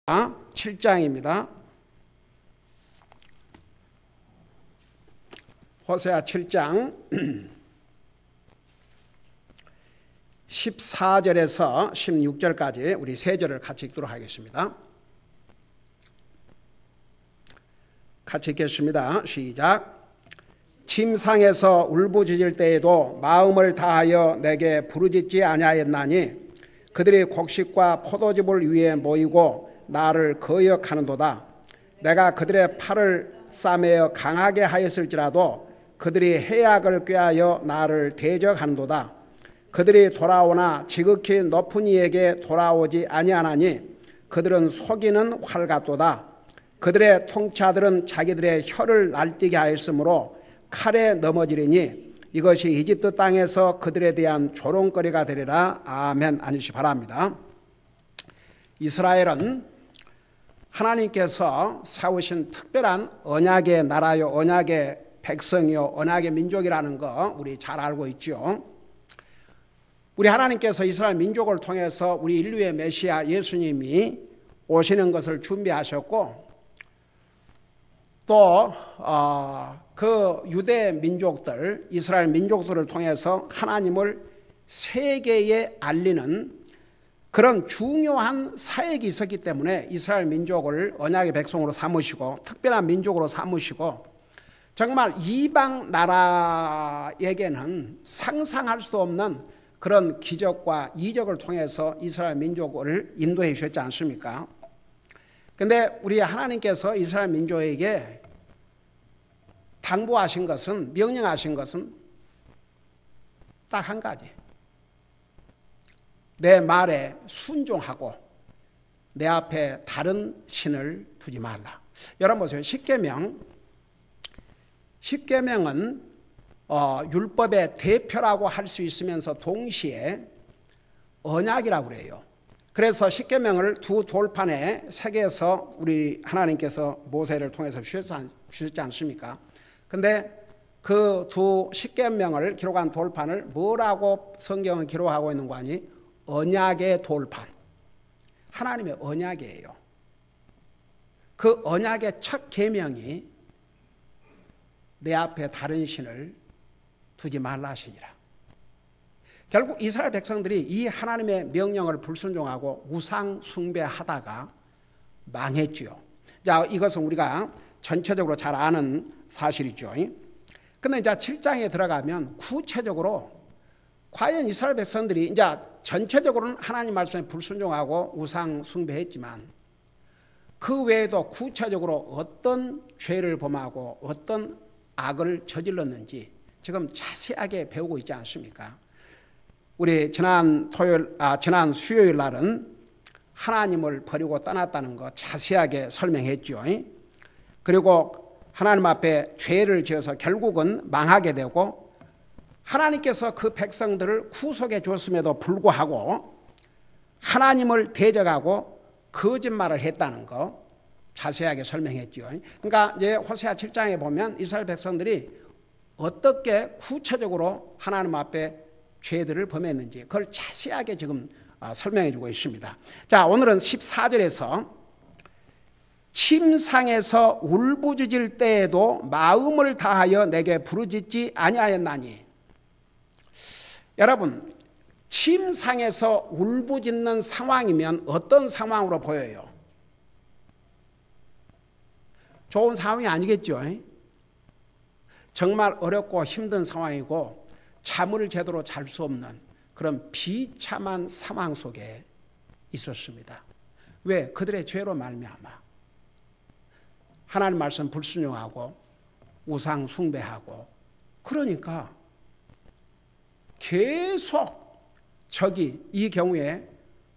7장입니다. 호세아 7장 14절에서 16절까지 우리 세 절을 같이 읽도록 하겠습니다. 같이 읽겠습니다. 시작. 침상에서 울부짖을 때에도 마음을 다하여 내게 부르짖지 아니하였나니 그들이 곡식과 포도즙을 위해 모이고 나를 거역하는도다. 내가 그들의 팔을 싸매어 강하게 하였을지라도 그들이 해악을 꾀하여 나를 대적하는도다. 그들이 돌아오나 지극히 높은 이에게 돌아오지 아니하나니 그들은 속이는 활 같도다. 그들의 통치자들은 자기들의 혀를 날뛰게 하였으므로 칼에 넘어지리니 이것이 이집트 땅에서 그들에 대한 조롱거리가 되리라. 아멘. 안으시 바랍니다. 이스라엘은 하나님께서 세우신 특별한 언약의 나라요, 언약의 백성이요, 언약의 민족이라는 거 우리 잘 알고 있죠. 우리 하나님께서 이스라엘 민족을 통해서 우리 인류의 메시아 예수님이 오시는 것을 준비하셨고, 또 그 유대 민족들, 이스라엘 민족들을 통해서 하나님을 세계에 알리는 그런 중요한 사역이 있었기 때문에 이스라엘 민족을 언약의 백성으로 삼으시고 특별한 민족으로 삼으시고, 정말 이방 나라에게는 상상할 수 없는 그런 기적과 이적을 통해서 이스라엘 민족을 인도해 주셨지 않습니까? 그런데 우리 하나님께서 이스라엘 민족에게 당부하신 것은, 명령하신 것은 딱 한 가지. 내 말에 순종하고 내 앞에 다른 신을 두지 말라. 여러분 보세요. 십계명은 율법의 대표라고 할 수 있으면서 동시에 언약이라고 그래요. 그래서 십계명을 두 돌판에 새겨서 우리 하나님께서 모세를 통해서 주셨지 않습니까? 근데 그 두 십계명을 기록한 돌판을 뭐라고 성경은 기록하고 있는 거 아니? 언약의 돌판. 하나님의 언약이에요. 그 언약의 첫 계명이 내 앞에 다른 신을 두지 말라 하시니라. 결국 이스라엘 백성들이 이 하나님의 명령을 불순종하고 우상 숭배하다가 망했지요. 자, 이것은 우리가 전체적으로 잘 아는 사실이죠. 근데 이제 7장에 들어가면 구체적으로 과연 이스라엘 백성들이 이제 전체적으로는 하나님 말씀에 불순종하고 우상 숭배했지만 그 외에도 구체적으로 어떤 죄를 범하고 어떤 악을 저질렀는지 지금 자세하게 배우고 있지 않습니까? 우리 지난 수요일 날은 하나님을 버리고 떠났다는 거 자세하게 설명했죠. 그리고 하나님 앞에 죄를 지어서 결국은 망하게 되고 하나님께서 그 백성들을 구속해 줬음에도 불구하고 하나님을 대적하고 거짓말을 했다는 거 자세하게 설명했죠. 그러니까 이제 호세아 7장에 보면 이스라엘 백성들이 어떻게 구체적으로 하나님 앞에 죄들을 범했는지 그걸 자세하게 지금 설명해 주고 있습니다. 자, 오늘은 14절에서 침상에서 울부짖을 때에도 마음을 다하여 내게 부르짖지 아니하였나니. 여러분, 침상에서 울부짖는 상황이면 어떤 상황으로 보여요? 좋은 상황이 아니겠죠. 정말 어렵고 힘든 상황이고 잠을 제대로 잘 수 없는 그런 비참한 상황 속에 있었습니다. 왜? 그들의 죄로 말미암아 하나님 말씀 불순종하고 우상 숭배하고, 그러니까 계속 적이, 이 경우에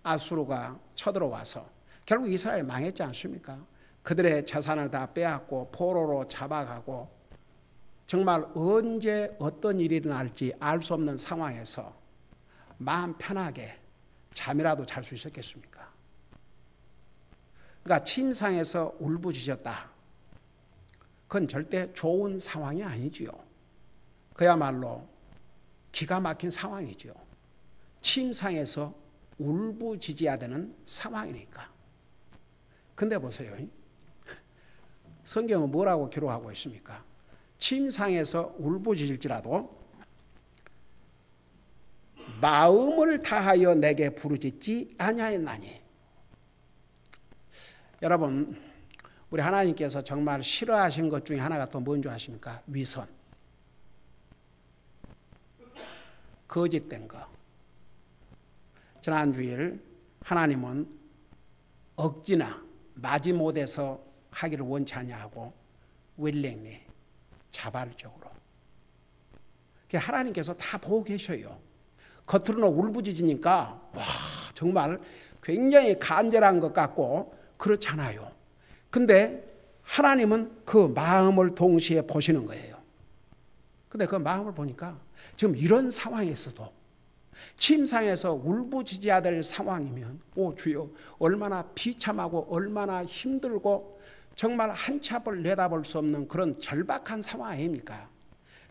아수르가 쳐들어와서 결국 이스라엘 망했지 않습니까? 그들의 재산을 다 빼앗고 포로로 잡아가고 정말 언제 어떤 일이 일어날지 알 수 없는 상황에서 마음 편하게 잠이라도 잘 수 있었겠습니까? 그러니까 침상에서 울부짖었다. 그건 절대 좋은 상황이 아니지요. 그야말로 기가 막힌 상황이죠. 침상에서 울부짖어야 되는 상황이니까. 근데 보세요. 성경은 뭐라고 기록하고 있습니까? 침상에서 울부짖을지라도 마음을 다하여 내게 부르짖지 아니하였나니. 여러분, 우리 하나님께서 정말 싫어하신 것 중에 하나가 또 뭔지 아십니까? 위선, 거짓된 거. 지난 주일 하나님은 억지나 마지못해서 하기를 원치 아니하고 willingly, 자발적으로. 하나님께서 다 보고 계셔요. 겉으로는 울부짖으니까 와, 정말 굉장히 간절한 것 같고 그렇잖아요. 근데 하나님은 그 마음을 동시에 보시는 거예요. 근데 그 마음을 보니까 지금 이런 상황에서도 침상에서 울부짖어야 될 상황이면 오 주여, 얼마나 비참하고 얼마나 힘들고 정말 한치 앞을 내다볼 수 없는 그런 절박한 상황 아닙니까?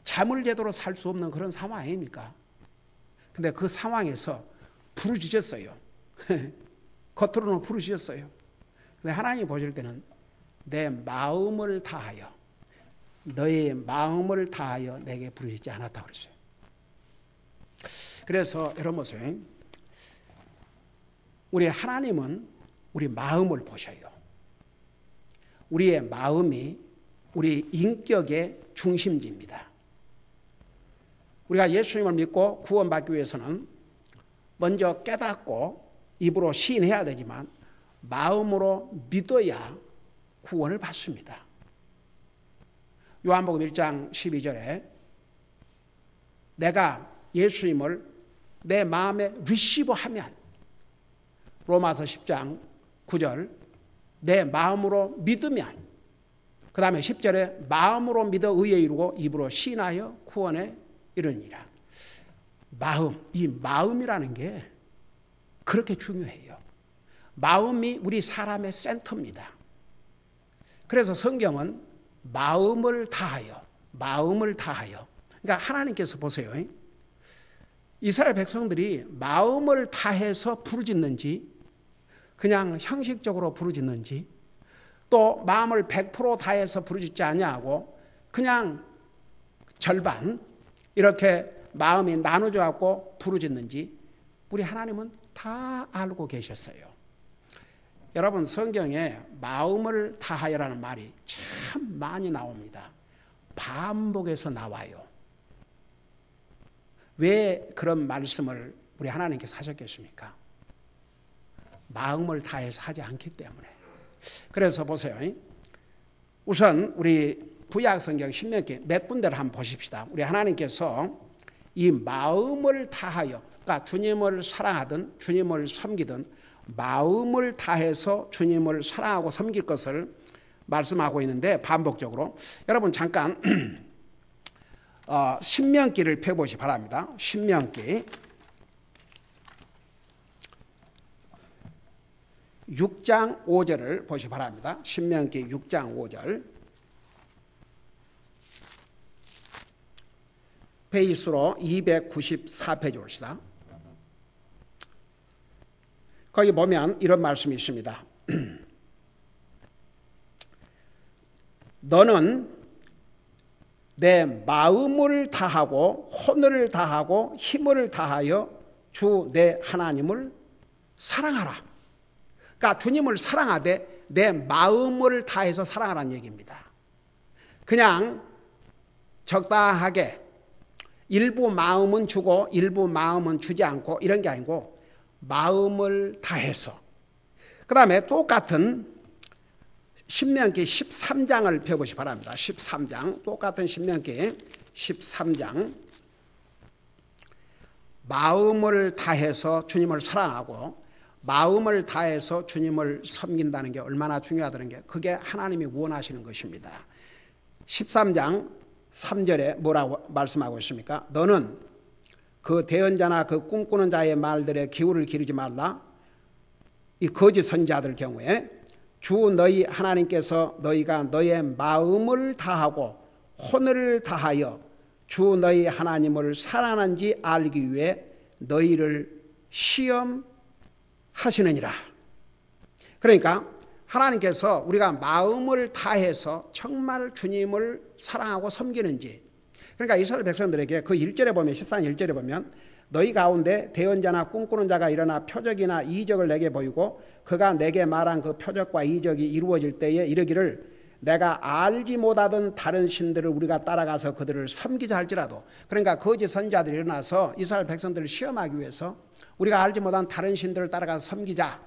잠을 제대로 살 수 없는 그런 상황 아닙니까? 근데 그 상황에서 부르짖었어요. 겉으로는 부르짖었어요. 근데 하나님이 보실 때는 내 마음을 다하여, 너의 마음을 다하여 내게 부르짖지 않았다고 그랬어요. 그래서 여러분 보세요. 우리 하나님은 우리 마음을 보셔요. 우리의 마음이 우리 인격의 중심지입니다. 우리가 예수님을 믿고 구원받기 위해서는 먼저 깨닫고 입으로 시인해야 되지만 마음으로 믿어야 구원을 받습니다. 요한복음 1장 12절에 내가 예수님을 내 마음에 리시브하면, 로마서 10장 9절 내 마음으로 믿으면, 그 다음에 10절에 마음으로 믿어 의에 이르고 입으로 시인하여 구원에 이르니라. 마음, 이 마음이라는 게 그렇게 중요해요. 마음이 우리 사람의 센터입니다. 그래서 성경은 마음을 다하여, 마음을 다하여. 그러니까 하나님께서 보세요. 이스라엘 백성들이 마음을 다해서 부르짖는지, 그냥 형식적으로 부르짖는지, 또 마음을 100% 다해서 부르짖지 아니하고 그냥 절반 이렇게 마음이 나눠져 갖고 부르짖는지 우리 하나님은 다 알고 계셨어요. 여러분, 성경에 마음을 다하여라는 말이 참 많이 나옵니다. 반복해서 나와요. 왜 그런 말씀을 우리 하나님께서 하셨겠습니까? 마음을 다해서 하지 않기 때문에. 그래서 보세요. 우선 우리 구약 성경 신명기 몇 군데를 한번 보십시다. 우리 하나님께서 이 마음을 다하여, 그러니까 주님을 사랑하든 주님을 섬기든 마음을 다해서 주님을 사랑하고 섬길 것을 말씀하고 있는데 반복적으로. 여러분 잠깐 신명기를 펴보시 바랍니다. 신명기 6장 5절을 보시 바랍니다. 신명기 6장 5절. 페이스로 294페이지 옵시다. 거기 보면 이런 말씀이 있습니다. 너는 내 마음을 다하고 혼을 다하고 힘을 다하여 주 내 하나님을 사랑하라. 그러니까 주님을 사랑하되 내 마음을 다해서 사랑하라는 얘기입니다. 그냥 적당하게 일부 마음은 주고 일부 마음은 주지 않고 이런 게 아니고 마음을 다해서. 그 다음에 똑같은 신명기 13장을 펴보시 바랍니다. 13장, 똑같은 신명기 13장. 마음을 다해서 주님을 사랑하고 마음을 다해서 주님을 섬긴다는 게 얼마나 중요하다는 게, 그게 하나님이 원하시는 것입니다. 13장 3절에 뭐라고 말씀하고 있습니까? 너는 그 대언자나 그 꿈꾸는 자의 말들에 기울을 기르지 말라. 이 거짓 선지자들 경우에 주 너희 하나님께서 너희가 너의 마음을 다하고 혼을 다하여 주 너희 하나님을 사랑하는지 알기 위해 너희를 시험하시느니라. 그러니까 하나님께서 우리가 마음을 다해서 정말 주님을 사랑하고 섬기는지. 그러니까 이스라엘 백성들에게 그 1절에 보면 14장 1절에 보면 너희 가운데 대언자나 꿈꾸는 자가 일어나 표적이나 이적을 내게 보이고 그가 내게 말한 그 표적과 이적이 이루어질 때에 이르기를 내가 알지 못하던 다른 신들을 우리가 따라가서 그들을 섬기자 할지라도. 그러니까 거짓 선지자들이 일어나서 이스라엘 백성들을 시험하기 위해서 우리가 알지 못한 다른 신들을 따라가서 섬기자.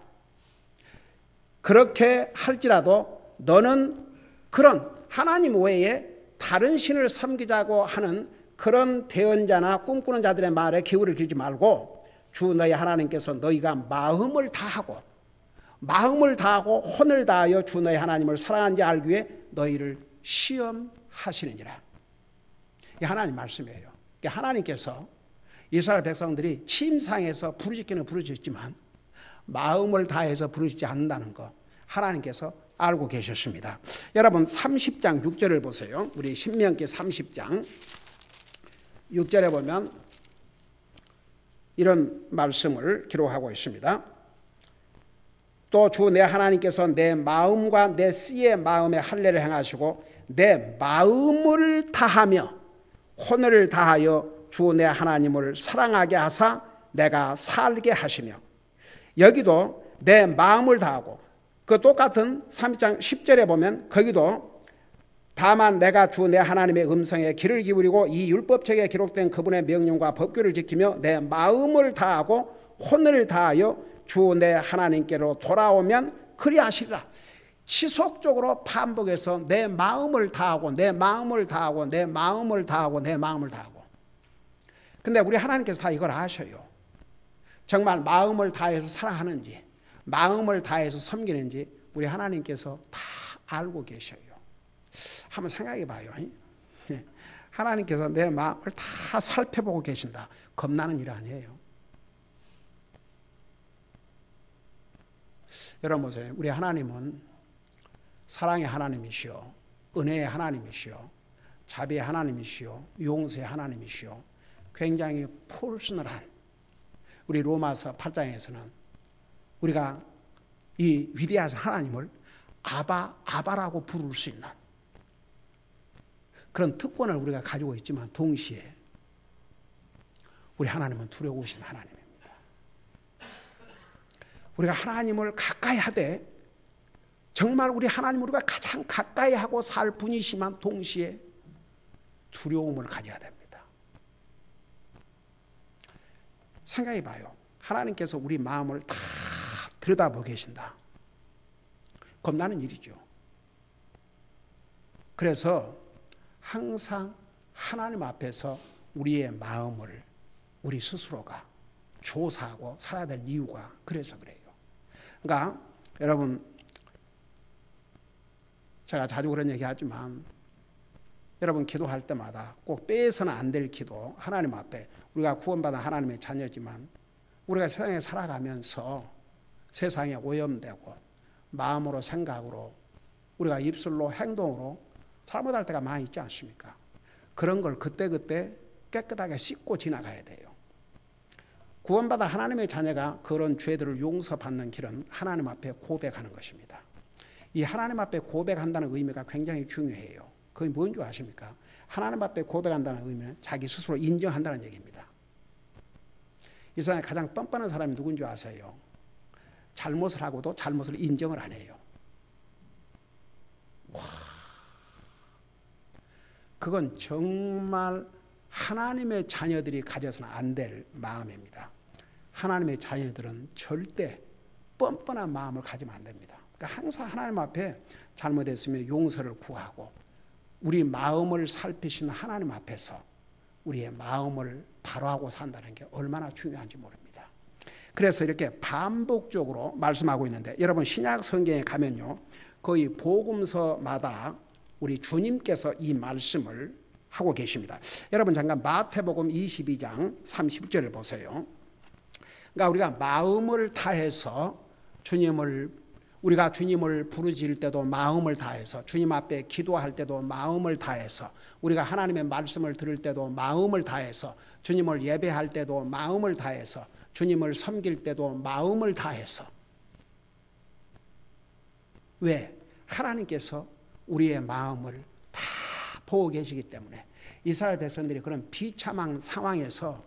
그렇게 할지라도 너는 그런 하나님 외에 다른 신을 섬기자고 하는 그런 대언자나 꿈꾸는 자들의 말에 기울을 기지 말고 주 너희 하나님께서 너희가 마음을 다하고 혼을 다하여 주 너희 하나님을 사랑하는지 알기 위해 너희를 시험하시느니라. 이게 하나님 말씀이에요. 하나님께서 이스라엘 백성들이 침상에서 부르짖기는 부르짖지만 마음을 다해서 부르짖지 않는다는 거 하나님께서 알고 계셨습니다. 여러분 30장 6절을 보세요. 우리 신명기 30장 6절에 보면 이런 말씀을 기록하고 있습니다. 또 주 내 하나님께서 내 마음과 내 씨의 마음에 할례를 행하시고 내 마음을 다하며 혼을 다하여 주 내 하나님을 사랑하게 하사 내가 살게 하시며. 여기도 내 마음을 다하고 그 똑같은 3장 10절에 보면 거기도 다만 내가 주 내 하나님의 음성에 귀를 기울이고 이 율법책에 기록된 그분의 명령과 법규를 지키며 내 마음을 다하고 혼을 다하여 주 내 하나님께로 돌아오면 그리하시리라. 지속적으로 반복해서 내 마음을 다하고 내 마음을 다하고 내 마음을 다하고 내 마음을 다하고. 근데 우리 하나님께서 다 이걸 아셔요. 정말 마음을 다해서 사랑하는지 마음을 다해서 섬기는지 우리 하나님께서 다 알고 계셔요. 한번 생각해 봐요. 하나님께서 내 마음을 다 살펴보고 계신다. 겁나는 일 아니에요. 여러분 보세요. 우리 하나님은 사랑의 하나님이시요 은혜의 하나님이시요 자비의 하나님이시요 용서의 하나님이시요 굉장히 퍼스널한, 우리 로마서 8장에서는 우리가 이 위대한 하나님을 아바라고 부를 수 있는 그런 특권을 우리가 가지고 있지만 동시에 우리 하나님은 두려우신 하나님입니다. 우리가 하나님을 가까이 하되 정말 우리 하나님을 우리가 가장 가까이 하고 살 분이시만 동시에 두려움을 가져야 됩니다. 생각해 봐요. 하나님께서 우리 마음을 다 들여다보고 계신다. 겁나는 일이죠. 그래서 항상 하나님 앞에서 우리의 마음을 우리 스스로가 조사하고 살아야 될 이유가 그래서 그래요. 그러니까 여러분, 제가 자주 그런 얘기 하지만 여러분 기도할 때마다 꼭 빼서는 안 될 기도, 하나님 앞에 우리가 구원받은 하나님의 자녀지만 우리가 세상에 살아가면서 세상에 오염되고 마음으로 생각으로 우리가 입술로 행동으로 잘못할 때가 많이 있지 않습니까? 그런 걸 그때그때 깨끗하게 씻고 지나가야 돼요. 구원받아 하나님의 자녀가 그런 죄들을 용서받는 길은 하나님 앞에 고백하는 것입니다. 이 하나님 앞에 고백한다는 의미가 굉장히 중요해요. 그게 뭔 줄 아십니까? 하나님 앞에 고백한다는 의미는 자기 스스로 인정한다는 얘기입니다. 이 세상에 가장 뻔뻔한 사람이 누군 줄 아세요? 잘못을 하고도 잘못을 인정을 안 해요. 와, 그건 정말 하나님의 자녀들이 가져서는 안 될 마음입니다. 하나님의 자녀들은 절대 뻔뻔한 마음을 가지면 안 됩니다. 그러니까 항상 하나님 앞에 잘못했으면 용서를 구하고 우리 마음을 살피시는 하나님 앞에서 우리의 마음을 바로하고 산다는 게 얼마나 중요한지 모릅니다. 그래서 이렇게 반복적으로 말씀하고 있는데 여러분 신약 성경에 가면요 거의 복음서마다 우리 주님께서 이 말씀을 하고 계십니다. 여러분 잠깐 마태복음 22장 30절을 보세요. 그러니까 우리가 마음을 다해서 우리가 주님을 부르짖을 때도 마음을 다해서, 주님 앞에 기도할 때도 마음을 다해서, 우리가 하나님의 말씀을 들을 때도 마음을 다해서, 주님을 예배할 때도 마음을 다해서, 주님을 섬길 때도 마음을 다해서 왜? 하나님께서 우리의 마음을 다 보고 계시기 때문에. 이스라엘 백성들이 그런 비참한 상황에서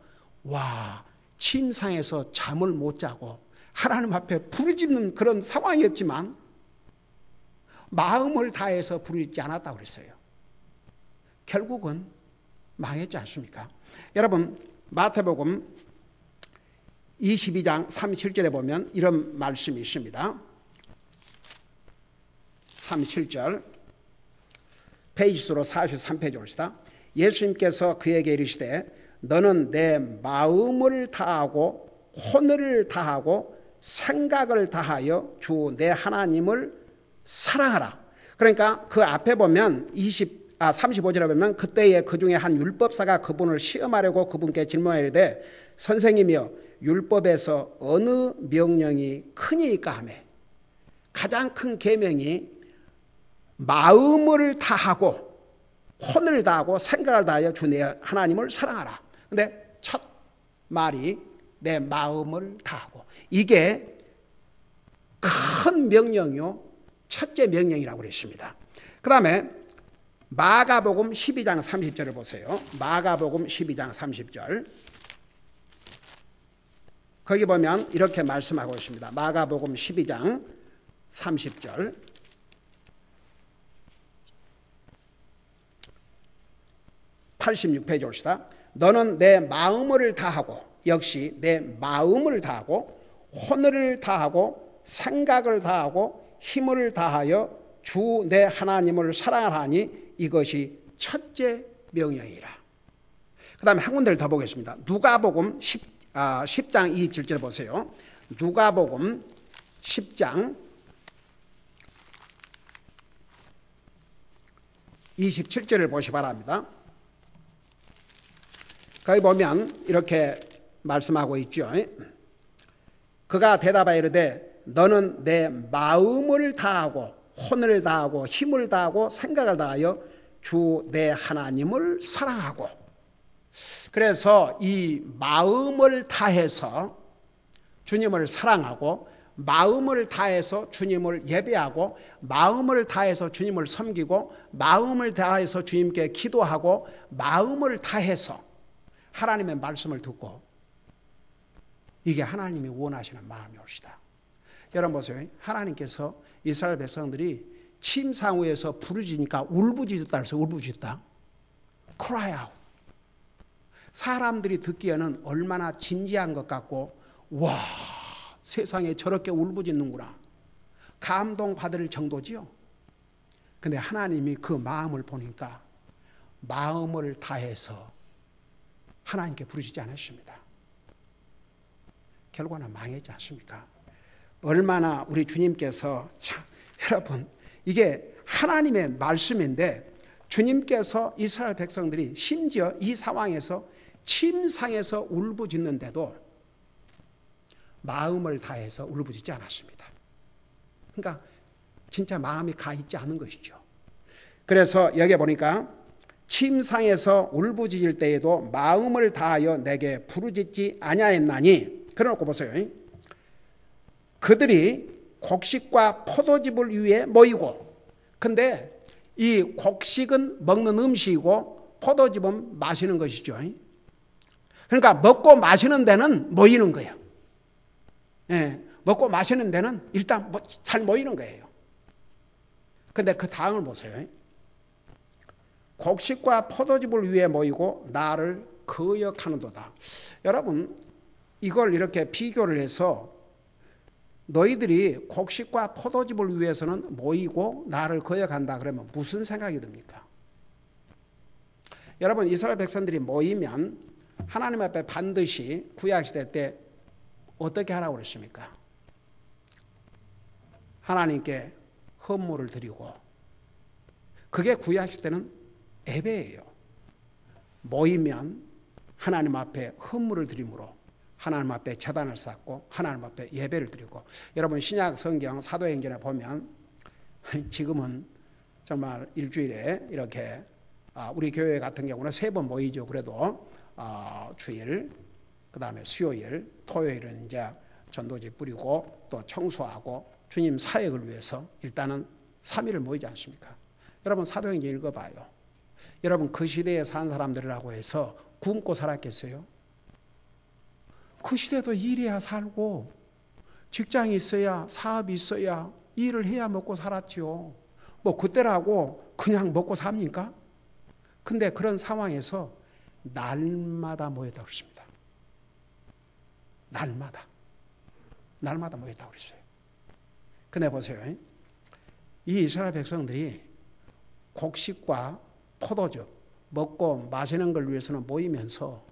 침상에서 잠을 못 자고 하나님 앞에 부르짖는 그런 상황이었지만 마음을 다해서 부르짖지 않았다고 그랬어요. 결국은 망했지 않습니까? 여러분, 마태복음 22장 37절에 보면 이런 말씀이 있습니다. 37절, 페이지 수로 43페이지 봅시다. 예수님께서 그에게 이르시되 너는 내 마음을 다하고 혼을 다하고 생각을 다하여 주 내 하나님을 사랑하라. 그러니까 그 앞에 보면 35절에 보면 그때에 그 중에 한 율법사가 그분을 시험하려고 그분께 질문하되 선생님이여 율법에서 어느 명령이 크니까 하며 가장 큰 계명이 마음을 다하고 혼을 다하고 생각을 다하여 주 내 하나님을 사랑하라. 근데 첫 말이 내 마음을 다하고, 이게 큰 명령이요 첫째 명령이라고 그랬습니다. 그 다음에 마가복음 12장 30절을 보세요. 마가복음 12장 30절. 거기 보면 이렇게 말씀하고 있습니다. 마가복음 12장 30절. 86페이지 옵시다. 너는 내 마음을 다하고, 역시 내 마음을 다하고 혼을 다하고 생각을 다하고 힘을 다하여 주 내 하나님을 사랑하니 이것이 첫째 명령이라. 그 다음에 한 군데를 더 보겠습니다. 누가복음 10장 27절 보세요. 누가복음 10장 27절을 보시 바랍니다. 거기 보면 이렇게 말씀하고 있죠. 그가 대답하여 이르되 너는 내 마음을 다하고 혼을 다하고 힘을 다하고 생각을 다하여 주 내 하나님을 사랑하고. 그래서 이 마음을 다해서 주님을 사랑하고 마음을 다해서 주님을 예배하고 마음을 다해서 주님을 섬기고 마음을 다해서 주님께 기도하고 마음을 다해서 하나님의 말씀을 듣고, 이게 하나님이 원하시는 마음이 옵시다. 여러분 보세요. 하나님께서 이스라엘 백성들이 침상 위에서 부르짖으니까 울부짖었다 해서 울부짖었다. cry out. 사람들이 듣기에는 얼마나 진지한 것 같고, 와, 세상에 저렇게 울부짖는구나, 감동받을 정도지요. 근데 하나님이 그 마음을 보니까 마음을 다해서 하나님께 부르짖지 않았습니다. 결과는 망했지 않습니까? 얼마나 우리 주님께서, 참, 여러분, 이게 하나님의 말씀인데 주님께서 이스라엘 백성들이 심지어 이 상황에서 침상에서 울부짖는데도 마음을 다해서 울부짖지 않았습니다. 그러니까 진짜 마음이 가 있지 않은 것이죠. 그래서 여기 보니까 침상에서 울부짖을 때에도 마음을 다하여 내게 부르짖지 아니하였나니, 그래놓고 보세요. 그들이 곡식과 포도즙을 위해 모이고, 근데 이 곡식은 먹는 음식이고 포도즙은 마시는 것이죠. 그러니까 먹고 마시는 데는 모이는 거예요. 먹고 마시는 데는 일단 잘 모이는 거예요. 근데 그 다음을 보세요. 곡식과 포도즙을 위해 모이고 나를 거역하는도다. 여러분, 이걸 이렇게 비교를 해서 너희들이 곡식과 포도즙을 위해서는 모이고 나를 거역한다 그러면 무슨 생각이 듭니까? 여러분, 이스라엘 백성들이 모이면 하나님 앞에 반드시 구약시대 때 어떻게 하라고 그랬습니까? 하나님께 헌물을 드리고, 그게 구약시대는 예배예요. 모이면 하나님 앞에 헌물을 드림으로 하나님 앞에 제단을 쌓고 하나님 앞에 예배를 드리고. 여러분, 신약 성경 사도행전에 보면 지금은 정말 일주일에 이렇게 우리 교회 같은 경우는 3번 모이죠. 그래도 주일, 그 다음에 수요일, 토요일은 이제 전도지 뿌리고 또 청소하고 주님 사역을 위해서 일단은 3일을 모이지 않습니까? 여러분 사도행전 읽어봐요. 여러분 그 시대에 산 사람들이라고 해서 굶고 살았겠어요? 그 시대도 일해야 살고 직장이 있어야 사업이 있어야 일을 해야 먹고 살았지요. 뭐 그때라고 그냥 먹고 삽니까? 근데 그런 상황에서 날마다 모였다고 그랬습니다. 날마다 모였다고 그랬어요. 근데 보세요. 이 이스라엘 백성들이 곡식과 포도즙 먹고 마시는 걸 위해서는 모이면서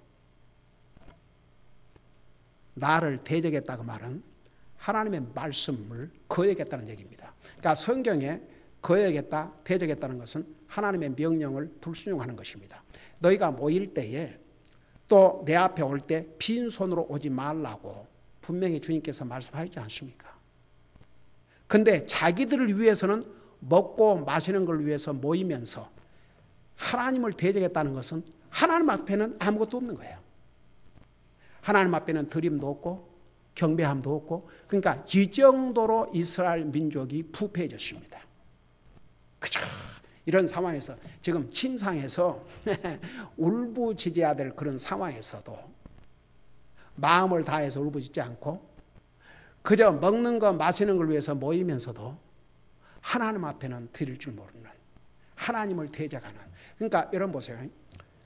나를 대적했다 그 말은 하나님의 말씀을 거역했다는 얘기입니다. 그러니까 성경에 거역했다, 대적했다는 것은 하나님의 명령을 불순종하는 것입니다. 너희가 모일 때에 또 내 앞에 올 때 빈손으로 오지 말라고 분명히 주님께서 말씀하셨지 않습니까? 근데 자기들을 위해서는 먹고 마시는 걸 위해서 모이면서 하나님을 대적했다는 것은 하나님 앞에는 아무것도 없는 거예요. 하나님 앞에는 드림도 없고 경배함도 없고, 그러니까 이 정도로 이스라엘 민족이 부패해졌습니다. 그죠? 이런 상황에서 지금 침상에서 울부짖어야 될 그런 상황에서도 마음을 다해서 울부짖지 않고 그저 먹는 것 마시는 걸 위해서 모이면서도 하나님 앞에는 드릴 줄 모르는, 하나님을 대적하는. 그러니까 여러분 보세요.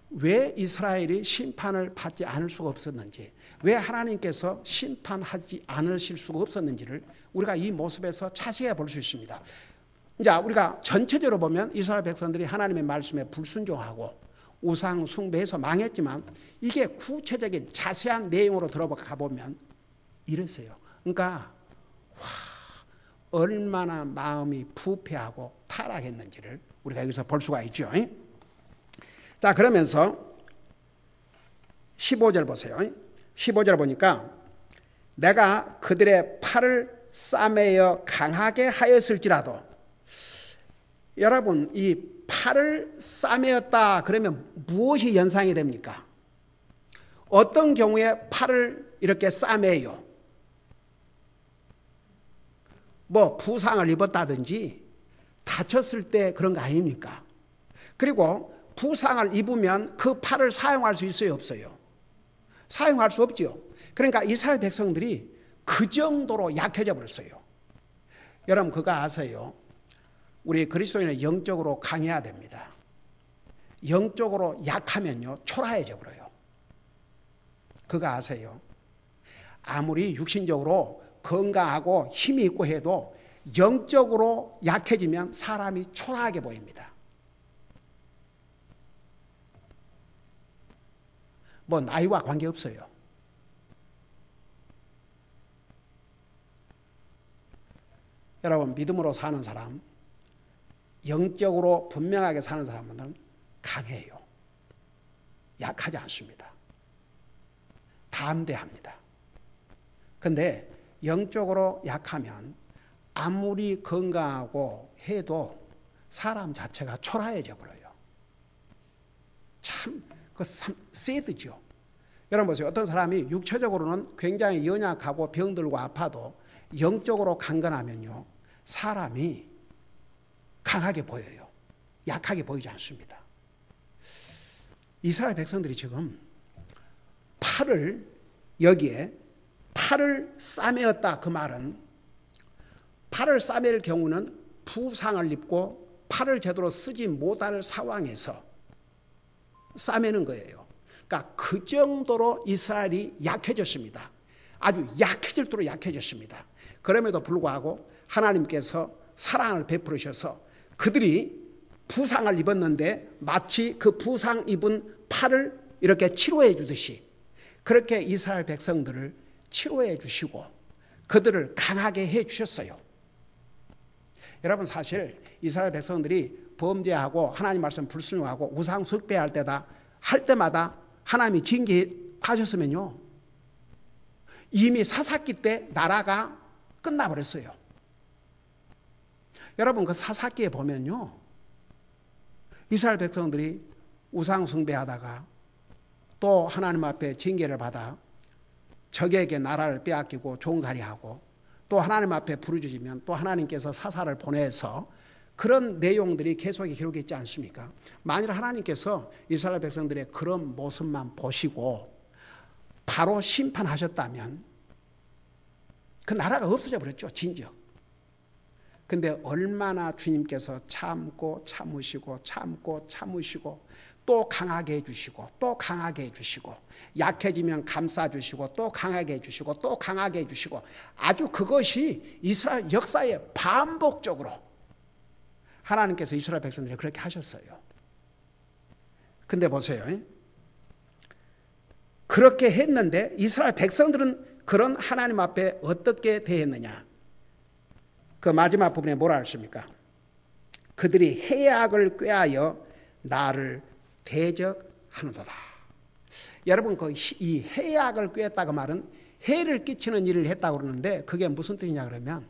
왜 이스라엘이 심판을 받지 않을 수가 없었는지, 왜 하나님께서 심판하지 않으실 수가 없었는지를 우리가 이 모습에서 차시해 볼 수 있습니다. 이제 우리가 전체적으로 보면 이스라엘 백성들이 하나님의 말씀에 불순종하고 우상 숭배해서 망했지만 이게 구체적인 자세한 내용으로 들어가 보면 이랬어요. 그러니까 얼마나 마음이 부패하고 타락했는지를 우리가 여기서 볼 수가 있죠. 자, 그러면서 15절 보세요. 15절 보니까 내가 그들의 팔을 싸매어 강하게 하였을지라도, 여러분 이 팔을 싸매었다 그러면 무엇이 연상이 됩니까? 어떤 경우에 팔을 이렇게 싸매요? 뭐 부상을 입었다든지 다쳤을 때 그런 거 아닙니까? 그리고 부상을 입으면 그 팔을 사용할 수 있어요, 없어요? 사용할 수 없죠. 그러니까 이스라엘 백성들이 그 정도로 약해져 버렸어요. 여러분 그거 아세요? 우리 그리스도인은 영적으로 강해야 됩니다. 영적으로 약하면요 초라해져 버려요. 그거 아세요? 아무리 육신적으로 건강하고 힘이 있고 해도 영적으로 약해지면 사람이 초라하게 보입니다. 뭐 나이와 관계없어요. 여러분 믿음으로 사는 사람, 영적으로 분명하게 사는 사람은 강해요. 약하지 않습니다. 담대합니다. 근데 영적으로 약하면 아무리 건강하고 해도 사람 자체가 초라해져 버려요. 참 새드죠. 여러분 보세요. 어떤 사람이 육체적으로는 굉장히 연약하고 병들고 아파도 영적으로 강건하면요 사람이 강하게 보여요. 약하게 보이지 않습니다. 이스라엘 백성들이 지금 여기에 팔을 싸매었다 그 말은, 팔을 싸맬 경우는 부상을 입고 팔을 제대로 쓰지 못할 상황에서 싸매는 거예요. 그러니까 그 정도로 이스라엘이 약해졌습니다. 아주 약해질 정도로 약해졌습니다. 그럼에도 불구하고 하나님께서 사랑을 베풀으셔서 그들이 부상을 입었는데 마치 그 부상 입은 팔을 이렇게 치료해 주듯이 그렇게 이스라엘 백성들을 치료해 주시고 그들을 강하게 해 주셨어요. 여러분 사실 이스라엘 백성들이 범죄하고 하나님 말씀 불순종하고 우상 숭배할 때마다 하나님이 징계하셨으면요 이미 사사기 때 나라가 끝나버렸어요. 여러분 그 사사기에 보면요 이스라엘 백성들이 우상 숭배하다가 또 하나님 앞에 징계를 받아 적에게 나라를 빼앗기고 종살이하고 또 하나님 앞에 부르짖으면 또 하나님께서 사사를 보내서 그런 내용들이 계속 기록이 있지 않습니까? 만일 하나님께서 이스라엘 백성들의 그런 모습만 보시고 바로 심판하셨다면 그 나라가 없어져 버렸죠, 진즉. 근데 얼마나 주님께서 참고 참으시고 참고 참으시고 또 강하게 해주시고 또 강하게 해주시고 약해지면 감싸주시고 또 강하게 해주시고 또 강하게 해주시고 아주 그것이 이스라엘 역사에 반복적으로 하나님께서 이스라엘 백성들이 그렇게 하셨어요. 근데 보세요. 그렇게 했는데 이스라엘 백성들은 그런 하나님 앞에 어떻게 대했느냐. 그 마지막 부분에 뭐라 했습니까? 그들이 해악을 꾀하여 나를 대적하는도다. 여러분 이 해악을 꾀했다고 말은 해를 끼치는 일을 했다고 그러는데 그게 무슨 뜻이냐 그러면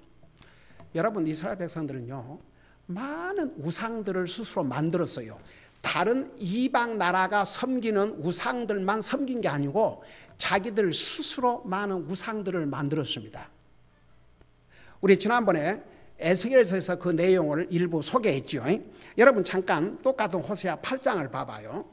여러분 이스라엘 백성들은요 많은 우상들을 스스로 만들었어요. 다른 이방 나라가 섬기는 우상들만 섬긴 게 아니고 자기들 스스로 많은 우상들을 만들었습니다. 우리 지난번에 에스겔서에서 그 내용을 일부 소개했죠. 여러분 잠깐 똑같은 호세아 8장을 봐봐요.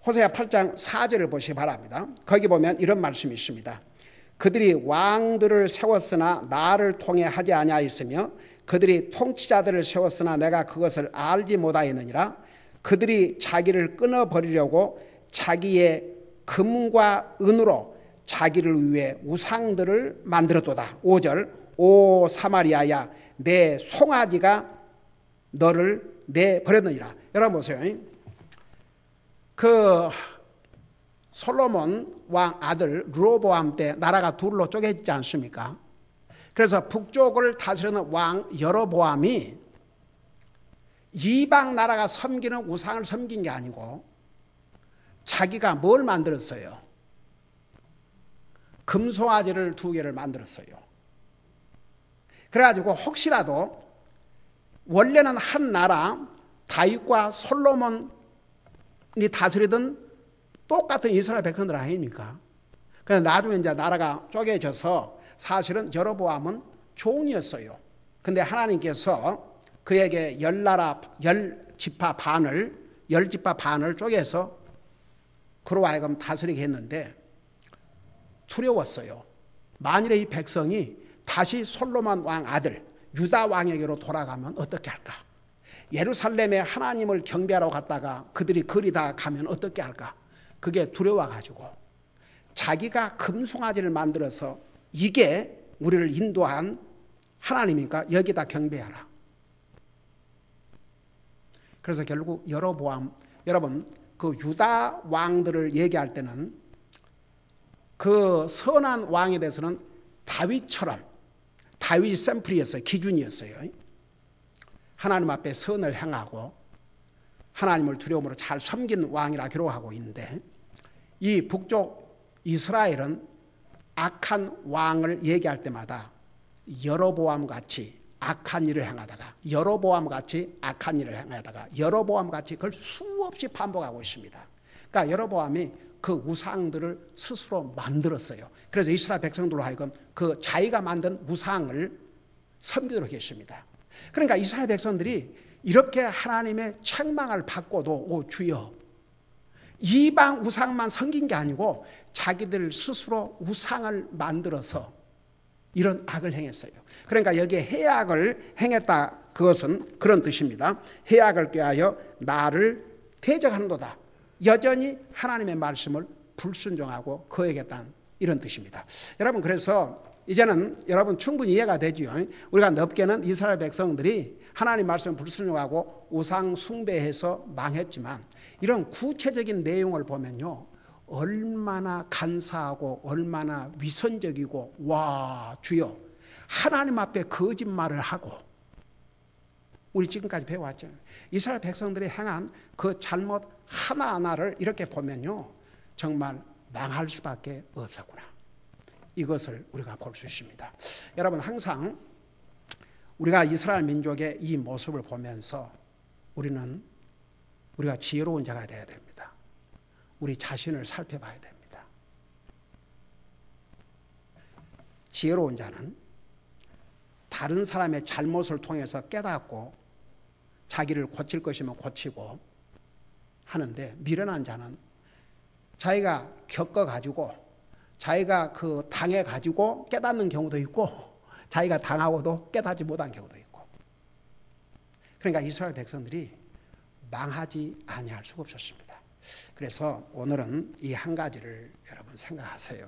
호세아 8장 4절을 보시기 바랍니다. 거기 보면 이런 말씀이 있습니다. 그들이 왕들을 세웠으나 나를 통해 하지 아니하였으며 그들이 통치자들을 세웠으나 내가 그것을 알지 못하였느니라. 그들이 자기를 끊어버리려고 자기의 금과 은으로 자기를 위해 우상들을 만들었도다. 5절 오 사마리아야 내 송아지가 너를 내버렸느니라. 여러분 보세요. 그 솔로몬 왕 아들 르호보암 때 나라가 둘로 쪼개지지 않습니까? 그래서 북쪽을 다스리는 왕 여로보암이 이방 나라가 섬기는 우상을 섬긴 게 아니고 자기가 뭘 만들었어요? 금송아지를 2개를 만들었어요. 그래가지고 혹시라도 원래는 한 나라 다윗과 솔로몬이 다스리던 똑같은 이스라엘 백성들 아닙니까? 그래서 나중에 이제 나라가 쪼개져서 사실은 여로보암은 종이었어요. 근데 하나님께서 그에게 10지파 반을 쪼개서 그로 하여금 다스리게 했는데 두려웠어요. 만일에 이 백성이 다시 솔로몬 왕 아들 유다 왕에게로 돌아가면 어떻게 할까? 예루살렘에 하나님을 경배하러 갔다가 그들이 거리다 가면 어떻게 할까? 그게 두려워가지고 자기가 금송아지를 만들어서 이게 우리를 인도한 하나님이니까 여기다 경배하라. 그래서 결국 여로보암, 여러분 그 유다 왕들을 얘기할 때는 그 선한 왕에 대해서는 다윗처럼 다윗이 샘플이었어요. 기준이었어요. 하나님 앞에 선을 행하고 하나님을 두려움으로 잘 섬긴 왕이라 기록하고 있는데 이 북쪽 이스라엘은 악한 왕을 얘기할 때마다 여로보암같이 악한 일을 행하다가 여로보암같이 악한 일을 행하다가 여로보암같이 그걸 수없이 반복하고 있습니다. 그러니까 여로보암이 그 우상들을 스스로 만들었어요. 그래서 이스라엘 백성들로 하여금 그 자기가 만든 우상을 섬기도록 했습니다. 그러니까 이스라엘 백성들이 이렇게 하나님의 책망을 받고도 오 주여 이방 우상만 섬긴 게 아니고 자기들 스스로 우상을 만들어서 이런 악을 행했어요. 그러니까 여기에 해악을 행했다 그것은 그런 뜻입니다. 해악을 꾀하여 나를 대적하는도다. 여전히 하나님의 말씀을 불순종하고 거역했다는 이런 뜻입니다. 여러분 그래서 이제는 여러분 충분히 이해가 되죠. 우리가 넓게는 이스라엘 백성들이 하나님 말씀을 불순종하고 우상 숭배해서 망했지만 이런 구체적인 내용을 보면요. 얼마나 간사하고 얼마나 위선적이고 와 주여 하나님 앞에 거짓말을 하고 우리 지금까지 배워왔죠. 이스라엘 백성들이 행한 그 잘못 하나하나를 이렇게 보면요. 정말 망할 수밖에 없었구나. 이것을 우리가 볼 수 있습니다. 여러분 항상 우리가 이스라엘 민족의 이 모습을 보면서 우리가 지혜로운 자가 되어야 됩니다. 우리 자신을 살펴봐야 됩니다. 지혜로운 자는 다른 사람의 잘못을 통해서 깨닫고 자기를 고칠 것이면 고치고 하는데, 미련한 자는 자기가 겪어가지고 자기가 그 당해가지고 깨닫는 경우도 있고 자기가 당하고도 깨닫지 못한 경우도 있고. 그러니까 이스라엘 백성들이 망하지 아니할 수가 없었습니다. 그래서 오늘은 이 한 가지를 여러분 생각하세요.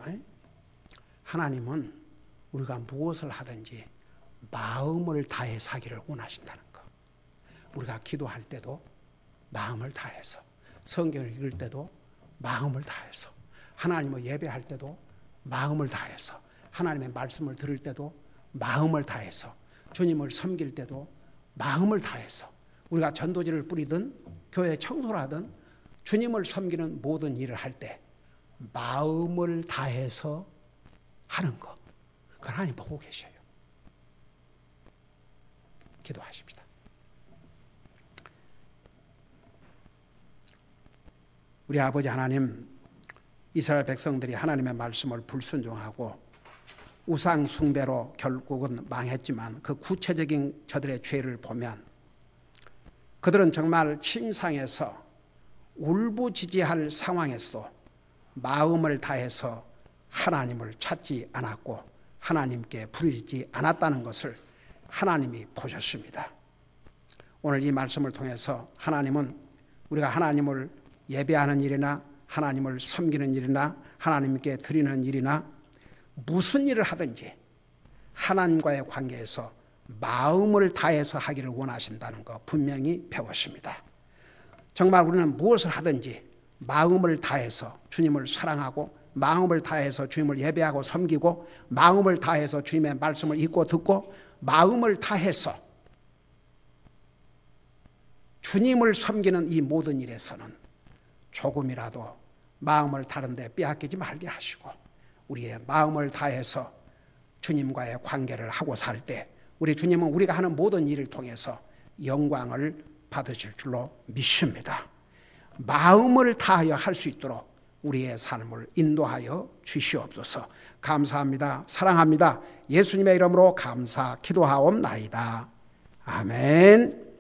하나님은 우리가 무엇을 하든지 마음을 다해서 하기를 원하신다는 거. 우리가 기도할 때도 마음을 다해서, 성경을 읽을 때도 마음을 다해서, 하나님을 예배할 때도 마음을 다해서, 하나님의 말씀을 들을 때도 마음을 다해서, 주님을 섬길 때도 마음을 다해서, 우리가 전도지를 뿌리든 교회 청소를 하든 주님을 섬기는 모든 일을 할 때 마음을 다해서 하는 거, 그걸 하나님 보고 계셔요. 기도하십시다. 우리 아버지 하나님, 이스라엘 백성들이 하나님의 말씀을 불순종하고 우상 숭배로 결국은 망했지만 그 구체적인 저들의 죄를 보면 그들은 정말 침상에서 울부짖이할 상황에서도 마음을 다해서 하나님을 찾지 않았고 하나님께 부르짖지 않았다는 것을 하나님이 보셨습니다. 오늘 이 말씀을 통해서 하나님은 우리가 하나님을 예배하는 일이나 하나님을 섬기는 일이나 하나님께 드리는 일이나 무슨 일을 하든지 하나님과의 관계에서 마음을 다해서 하기를 원하신다는 거 분명히 배웠습니다. 정말 우리는 무엇을 하든지 마음을 다해서 주님을 사랑하고 마음을 다해서 주님을 예배하고 섬기고 마음을 다해서 주님의 말씀을 읽고 듣고 마음을 다해서 주님을 섬기는 이 모든 일에서는 조금이라도 마음을 다른 데 빼앗기지 말게 하시고 우리의 마음을 다해서 주님과의 관계를 하고 살 때 우리 주님은 우리가 하는 모든 일을 통해서 영광을 받으실 줄로 믿습니다. 마음을 다하여 할 수 있도록 우리의 삶을 인도하여 주시옵소서. 감사합니다. 사랑합니다. 예수님의 이름으로 감사 기도하옵나이다. 아멘.